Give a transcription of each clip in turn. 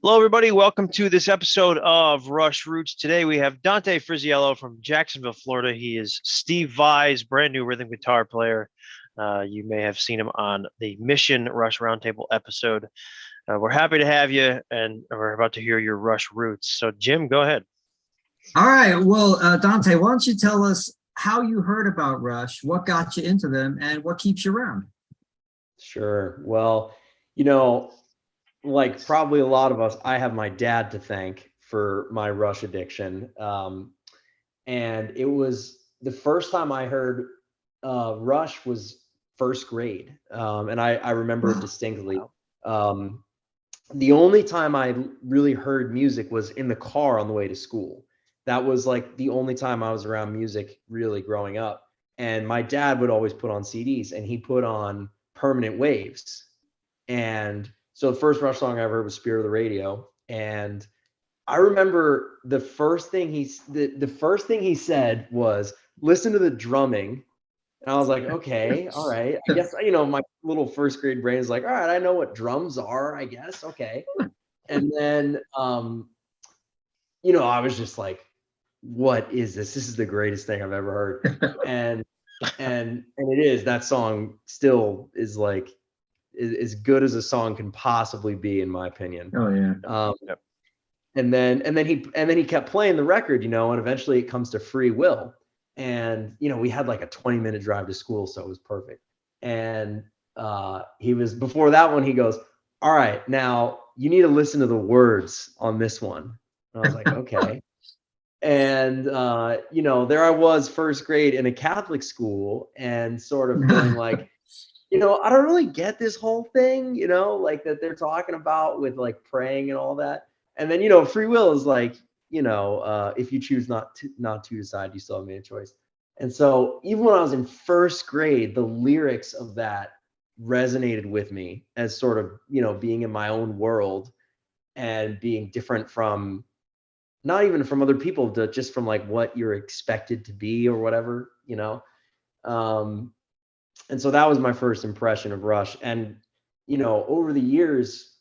Hello, everybody. Welcome to this episode of Rush Roots. Today we have Dante Frisiello from Jacksonville, Florida. He is Steve Vai's brand new rhythm guitar player. You may have seen him on the Mission Rush Roundtable episode. We're happy to have you, and we're about to hear your Rush Roots. So, Jim, go ahead. All right. Well, Dante, why don't you tell us how you heard about Rush, what got you into them, and what keeps you around? Sure. Well, like probably a lot of us, I have my dad to thank for my Rush addiction. And it was the first time I heard Rush was first grade. And I remember it distinctly. The only time I really heard music was in the car on the way to school. That was like the only time I was around music really growing up. And my dad would always put on CDs, and he put on Permanent Waves. And so the first Rush song I ever heard was Spirit of the Radio. And I remember the first thing he said was, listen to the drumming. And I was like, okay, all right. I guess, my little first grade brain is like, all right, I know what drums are, I guess. Okay. And then, I was just like, what is this? This is the greatest thing I've ever heard. And it is. That song still is like as good as a song can possibly be, in my opinion. Oh yeah. Yep. And then he kept playing the record, and eventually it comes to Free Will. And we had like a 20-minute drive to school, so it was perfect. And before that one, he goes, all right, now you need to listen to the words on this one. And I was like, okay. And there I was, first grade in a Catholic school, and sort of feeling like, I don't really get this whole thing, like that they're talking about with like praying and all that. And then, free will is like, if you choose not to decide, you still have made a choice. And so even when I was in first grade, the lyrics of that resonated with me as sort of, being in my own world and being different from, not even from other people, just from like what you're expected to be or whatever, and so that was my first impression of Rush. And, over the years,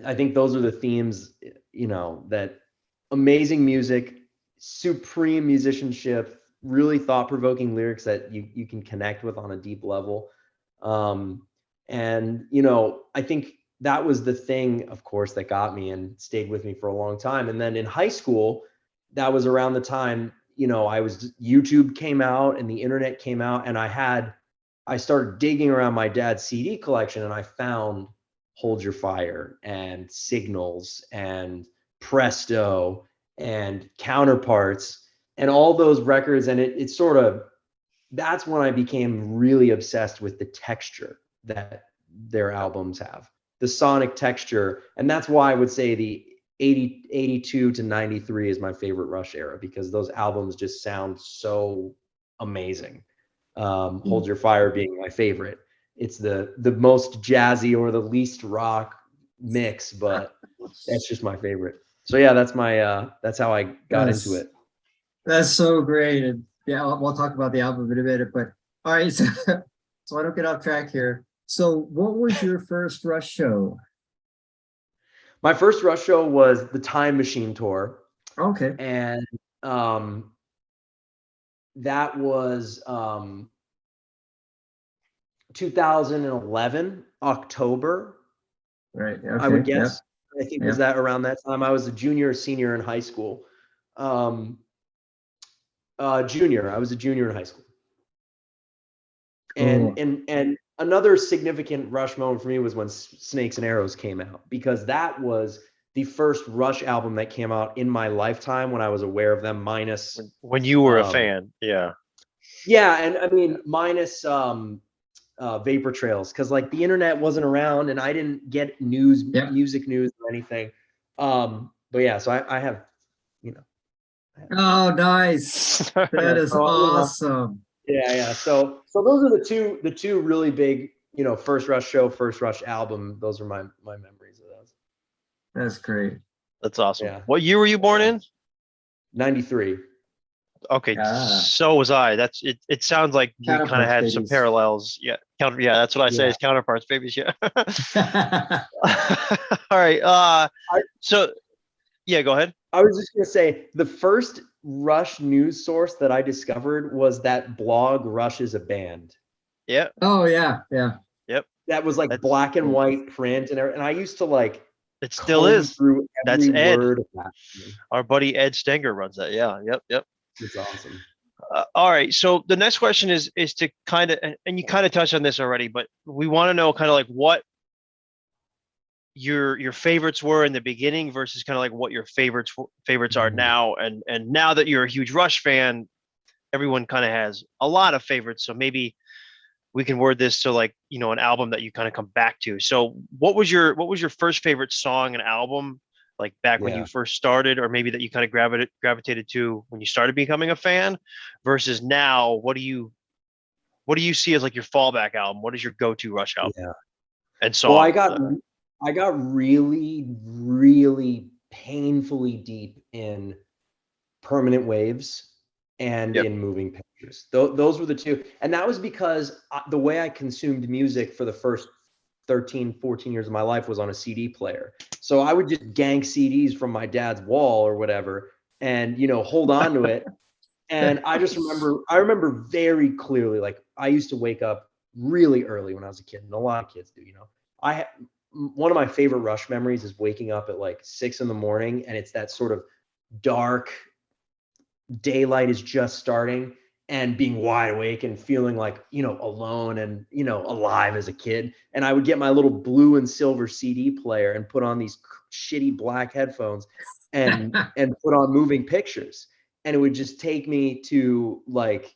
I think those are the themes, that amazing music, supreme musicianship, really thought-provoking lyrics that you can connect with on a deep level. And, I think that was the thing, of course, that got me and stayed with me for a long time. And then in high school, that was around the time, YouTube came out and the internet came out, and I started digging around my dad's CD collection, and I found Hold Your Fire and Signals and Presto and Counterparts and all those records. And it sort of, that's when I became really obsessed with the texture that their albums have, the sonic texture. And that's why I would say the 82 to 93 is my favorite Rush era, because those albums just sound so amazing. Hold Your Fire being my favorite. It's the most jazzy or the least rock mix, but that's just my favorite. So yeah, that's how I got into it. That's so great. And yeah, we'll talk about the album in a minute, but all right, so I don't get off track here. So what was your first Rush show? My first Rush show was the Time Machine tour. Okay. And that was 2011, October. Right. Okay. I would guess. Yeah. I think was that around that time. I was a junior or senior in high school. Junior. I was a junior in high school. And another significant Rush moment for me was when Snakes and Arrows came out, because that was the first Rush album that came out in my lifetime when I was aware of them, minus when you were a fan. Yeah. Yeah. And I mean, minus Vapor Trails, because like the internet wasn't around and I didn't get music news or anything. But yeah, so I have, Oh, nice. That is awesome. Yeah. So those are the two really big, first Rush show, first Rush album. Those are my memories of those. That's great. That's awesome. Yeah. What year were you born in? 93. Okay, Ah, so was I. That's it. It sounds like we kind of counterparts, had some babies. parallels. Yeah, yeah, that's what I say Yeah. is counterparts, babies. Yeah. Yeah, All right. I, So yeah, go ahead. I was just gonna say the first Rush news source that I discovered was that blog Rush is a band. Yeah. oh yeah, yeah. Yep. That was like That's black and white print and I used to like it. Still comb is. through That's every Ed. word of that. Our buddy Ed Stenger runs that. Yeah. Yep. Yep. It's awesome. All right. So the next question is to kind of, and you kind of touched on this already, but we want to know kind of like what your favorites were in the beginning versus kind of like what your favorites are Mm. now. And now that you're a huge Rush fan, everyone kind of has a lot of favorites. So maybe we can word this to like, an album that you kind of come back to. So what was your first favorite song and album like back when Yeah. you first started, or maybe that you kind of gravitated to when you started becoming a fan versus now? What do you see as like your fallback album? What is your go-to Rush album Yeah. and Well, song? I got really, really painfully deep in Permanent Waves and Yep. in Moving Pictures. Those were the two. And that was because the way I consumed music for the first 13, 14 years of my life was on a CD player. So I would just gank CDs from my dad's wall or whatever and, hold on to it. And I remember very clearly, like I used to wake up really early when I was a kid, and a lot of kids do. One of my favorite Rush memories is waking up at like 6 in the morning, and it's that sort of dark daylight is just starting and being wide awake and feeling like, alone and, alive as a kid. And I would get my little blue and silver CD player and put on these shitty black headphones and put on Moving Pictures. And it would just take me to like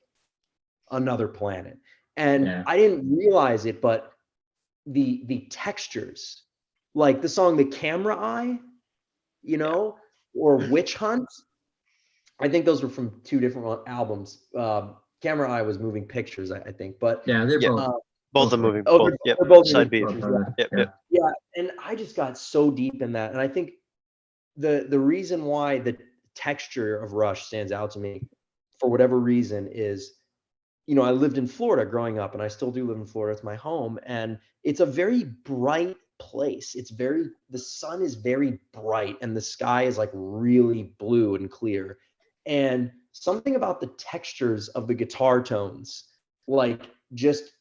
another planet. And Yeah. I didn't realize it, but the textures, like the song The Camera Eye, or Witch Hunt, I think those were from two different albums. Camera Eye was Moving Pictures, I think. But Yeah, they're Yeah. both uh, Both the both are movie, oh, both. Yep. they're both Side Moving B. both Pictures. are Yeah, there. Yep. Yeah. Yep. yeah. And I just got so deep in that. And I think the reason why the texture of Rush stands out to me, for whatever reason, is I lived in Florida growing up, and I still do live in Florida. It's my home, and it's a very bright place. The sun is very bright, and the sky is like really blue and clear. And something about the textures of the guitar tones, like, just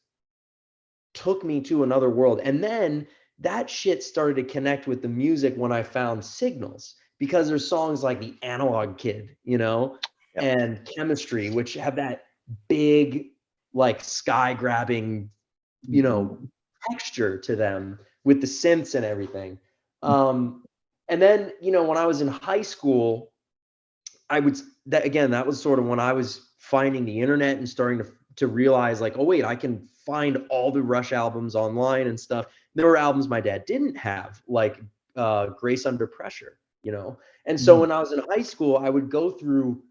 took me to another world. And then that shit started to connect with the music when I found Signals, because there's songs like The Analog Kid, Yep. and Chemistry, which have that big, like sky grabbing, texture to them with the synths and everything. And then, when I was in high school, that was sort of when I was finding the internet and starting to realize like, oh wait, I can find all the Rush albums online and stuff. There were albums my dad didn't have, like Grace Under Pressure, And so when I was in high school, I would go through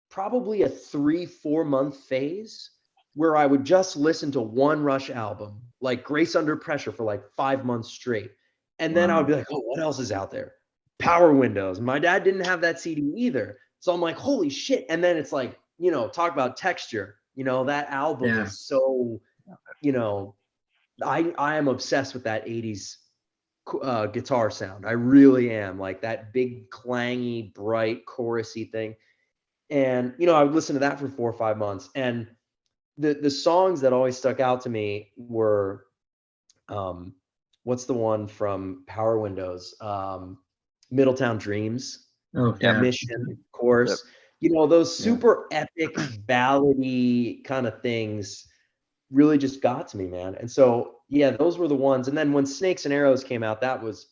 probably a 3-4 month phase where I would just listen to one Rush album, like Grace Under Pressure, for like 5 months straight. And then I would be like, oh, what else is out there? Power Windows. My dad didn't have that CD either. So I'm like, holy shit. And then it's like, talk about texture. That album Yeah. is so, I am obsessed with that 80s guitar sound. I really am. Like that big, clangy, bright, chorusy thing. And, I would listen to that for 4 or 5 months. And the songs that always stuck out to me were, what's the one from Power Windows? Middletown Dreams. Oh, Yep. yeah. Mission, of course. Those super epic ballady kind of things really just got to me, man. And so, yeah, those were the ones. And then when Snakes and Arrows came out, that was,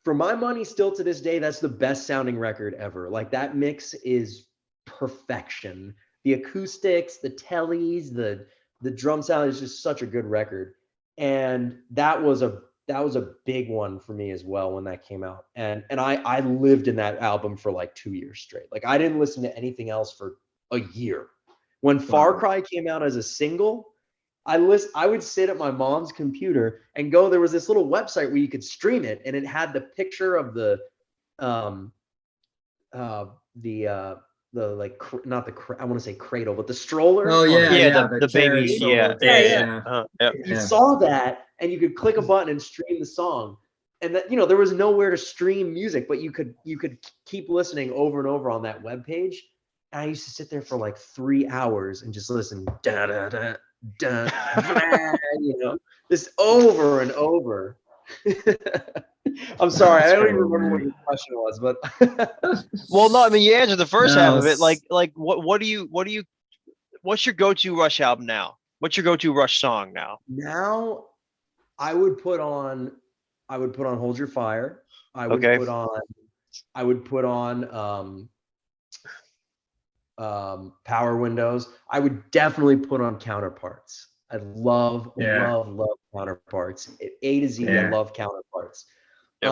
for my money, still to this day, that's the best sounding record ever. Like that mix is perfection. The acoustics, the tellies, the drum sound is just such a good record. And that was a big one for me as well when that came out. And I lived in that album for like 2 years straight. Like I didn't listen to anything else for a year. When Far Cry came out as a single, I would sit at my mom's computer and go, there was this little website where you could stream it, and it had the picture of the not I want to say cradle, but the stroller. Oh on yeah, it. Yeah, the the baby. carriage Yeah, stroller. yeah. Yeah. You Yeah. saw that, and you could click a button and stream the song. And that, there was nowhere to stream music, but you could keep listening over and over on that web page. And I used to sit there for like 3 hours and just listen, da da da da, just over and over. I'm sorry, I don't even remember what your question was, but Well, no, I mean you answered the first half of it. No, Like what's your go-to Rush album now? What's your go-to Rush song now? now I would put on Hold Your Fire. I would Okay. put on Power Windows. I would definitely put on Counterparts. I love Counterparts. A to Z, I Yeah. love Counterparts. Yep.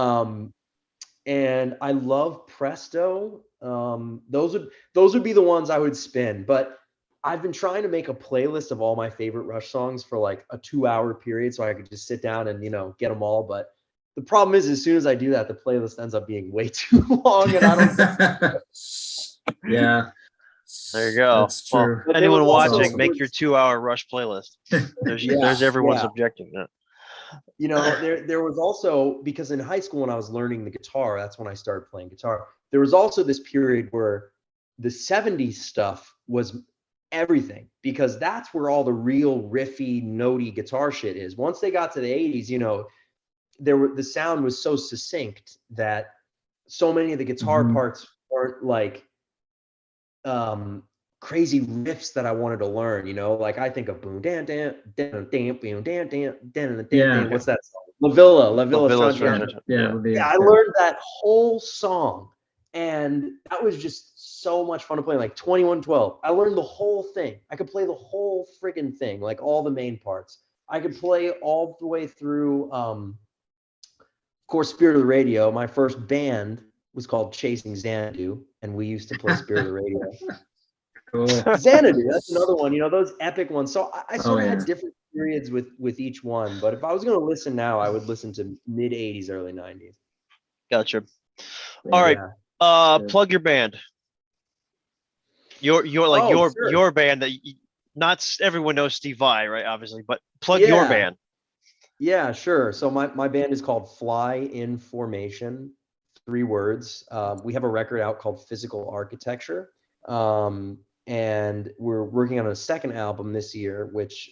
And I love Presto. Those would be the ones I would spin. But I've been trying to make a playlist of all my favorite Rush songs for like a 2-hour period, so I could just sit down and get them all. But the problem is, as soon as I do that, the playlist ends up being way too long, and I don't. Yeah. There you go. That's true. Well, anyone watching, awesome. make your 2-hour Rush playlist. There's everyone's objective. Yeah. There was also, because in high school when I was learning the guitar, that's when I started playing guitar. There was also this period where the 70s stuff was everything, because that's where all the real riffy, notey guitar shit is. Once they got to the 80s, the sound was so succinct that so many of the guitar parts weren't like crazy riffs that I wanted to learn. Like I think of boom dan dan dan dan boom dan dan dan dan. What's that song? La Villa Strange. Yeah. I learned that whole song, and that was just so much fun to play. Like 2112, I learned the whole thing. I could play the whole friggin' thing, like all the main parts. I could play all the way through. Of course, Spirit of the Radio. My first band was called Chasing Xanadu, and we used to play Spirit of the Radio. Cool. Xanadu, that's another one. Those epic ones. So I sort of had yeah. different periods with each one. But if I was going to listen now, I would listen to mid 80s, early 90s. Gotcha. All right. Plug your band. Your band that not everyone knows Steve Vai, right? Obviously, but plug your band. Yeah, sure. So my band is called Fly in Formation, 3 words. We have a record out called Physical Architecture. And we're working on a second album this year, which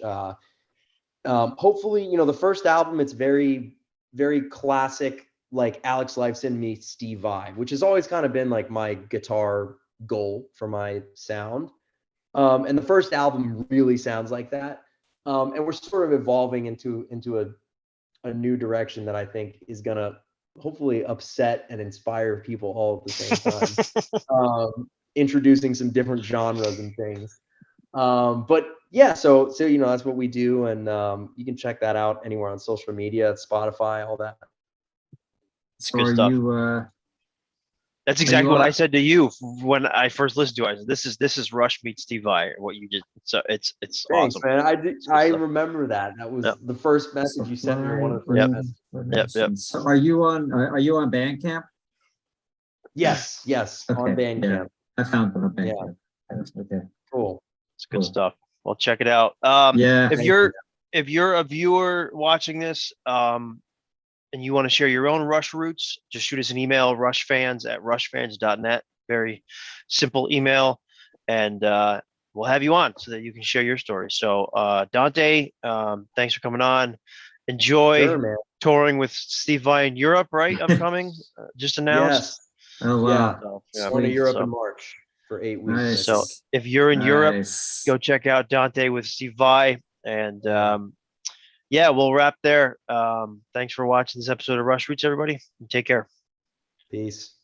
hopefully, the first album, it's very, very classic, like Alex Lifeson meets Steve Vai, which has always kind of been like my guitar goal for my sound. And the first album really sounds like that. And we're sort of evolving into a new direction that I think is going to hopefully upset and inspire people all at the same time. Introducing some different genres and things. But yeah, so that's what we do, and you can check that out anywhere on social media, Spotify, all that. It's good stuff. That's exactly what I said to you when I first listened to it. I said, "This is Rush meets Steve Vai." What you did, so it's Thanks, awesome, man. I remember that. That was the first message you sent me. One of the first messages. So are you on Bandcamp? Yes, okay. On Bandcamp. Yeah. I found it on Bandcamp. Okay. Cool. It's good stuff. Well, check it out. If you're a viewer watching this, and you want to share your own Rush roots, just shoot us an email, rushfans@rushfans.net. Very simple email, and we'll have you on so that you can share your story. So, Dante, thanks for coming on. Enjoy touring with Steve Vai in Europe, right? Upcoming, just announced. Yes. Oh wow. Going to Europe in March for 8 weeks. Nice. So if you're in Europe, go check out Dante with Steve Vai, and we'll wrap there. Thanks for watching this episode of Rush Roots, everybody. Take care. Peace.